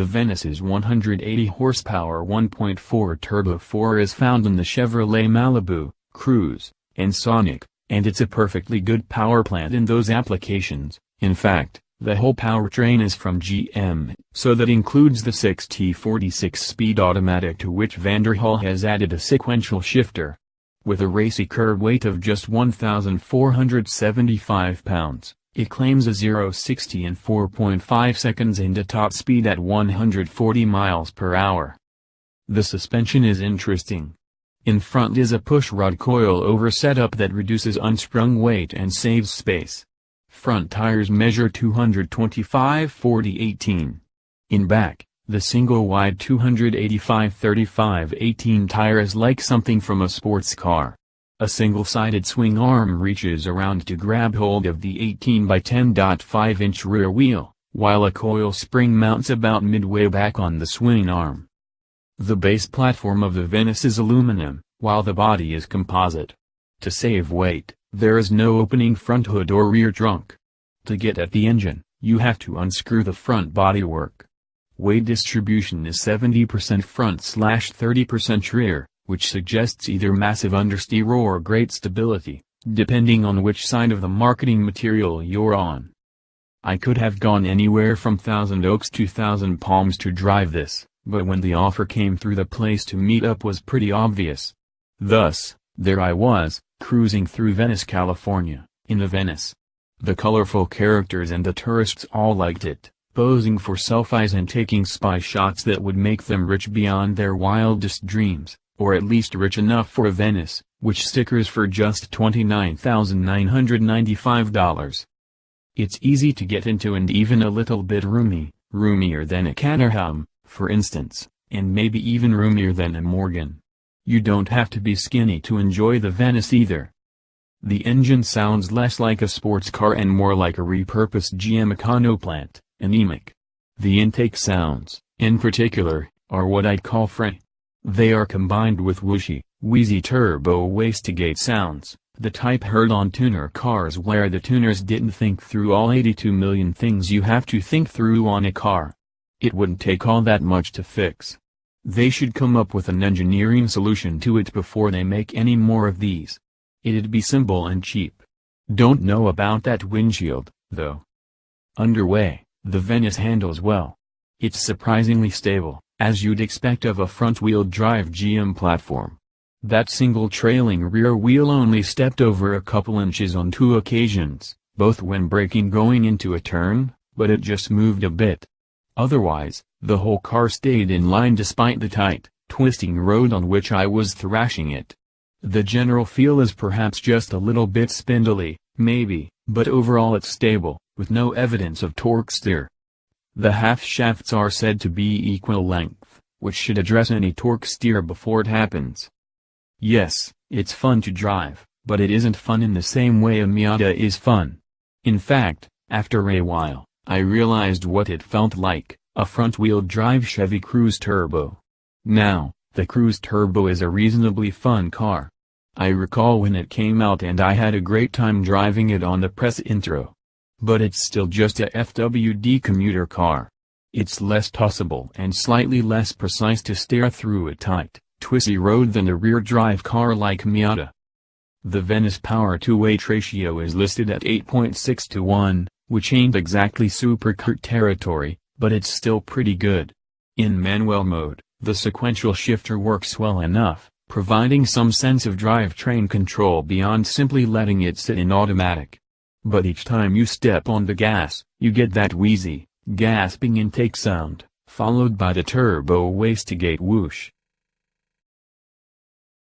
The Venice's 180 horsepower 1.4 turbo 4 is found in the Chevrolet Malibu, Cruze, and Sonic, and it's a perfectly good power plant in those applications. In fact, the whole powertrain is from GM, so that includes the 6T46-speed automatic to which Vanderhall has added a sequential shifter. With a racy curb weight of just 1,475 pounds, it claims a 0-60 in 4.5 seconds and a top speed at 140 miles per hour. The suspension is interesting. In front is a pushrod coil-over setup that reduces unsprung weight and saves space. Front tires measure 225/40/18. In back, the single-wide 285/35/18 tire is like something from a sports car. A single-sided swing arm reaches around to grab hold of the 18 by 10.5-inch rear wheel, while a coil spring mounts about midway back on the swing arm. The base platform of the Venice is aluminum, while the body is composite. To save weight, there is no opening front hood or rear trunk. To get at the engine, you have to unscrew the front bodywork. Weight distribution is 70% front/30% rear, which suggests either massive understeer or great stability, depending on which side of the marketing material you're on. I could have gone anywhere from Thousand Oaks to Thousand Palms to drive this, but when the offer came through, the place to meet up was pretty obvious. Thus, there I was, cruising through Venice, California, in the Venice. The colorful characters and the tourists all liked it, posing for selfies and taking spy shots that would make them rich beyond their wildest dreams, or at least rich enough for Venice, which stickers for just $29,995. It's easy to get into and even a little bit roomier than a Caterham, for instance, and maybe even roomier than a Morgan. You don't have to be skinny to enjoy the Venice either. The engine sounds less like a sports car and more like a repurposed GM Econoplant, anemic. The intake sounds, in particular, are what I'd call fray. They are combined with whooshy, wheezy turbo wastegate sounds, the type heard on tuner cars where the tuners didn't think through all 82 million things you have to think through on a car. It wouldn't take all that much to fix. They should come up with an engineering solution to it before they make any more of these. It'd be simple and cheap. Don't know about that windshield, though. Underway, the Venice handles well. It's surprisingly stable, as you'd expect of a front-wheel drive GM platform. That single trailing rear wheel only stepped over a couple inches on 2 occasions, both when braking going into a turn, but it just moved a bit. Otherwise, the whole car stayed in line despite the tight, twisting road on which I was thrashing it. The general feel is perhaps just a little bit spindly, maybe, but overall it's stable, with no evidence of torque steer. The half shafts are said to be equal length, which should address any torque steer before it happens. Yes, it's fun to drive, but it isn't fun in the same way a Miata is fun. In fact, after a while, I realized what it felt like, a front-wheel drive Chevy Cruze Turbo. Now, the Cruze Turbo is a reasonably fun car. I recall when it came out and I had a great time driving it on the press intro. But it's still just a FWD commuter car. It's less tossable and slightly less precise to steer through a tight, twisty road than a rear-drive car like Miata. The Venice power-to-weight ratio is listed at 8.6 to 1, which ain't exactly supercar territory, but it's still pretty good. In manual mode, the sequential shifter works well enough, providing some sense of drivetrain control beyond simply letting it sit in automatic. But each time you step on the gas, you get that wheezy, gasping intake sound, followed by the turbo wastegate whoosh.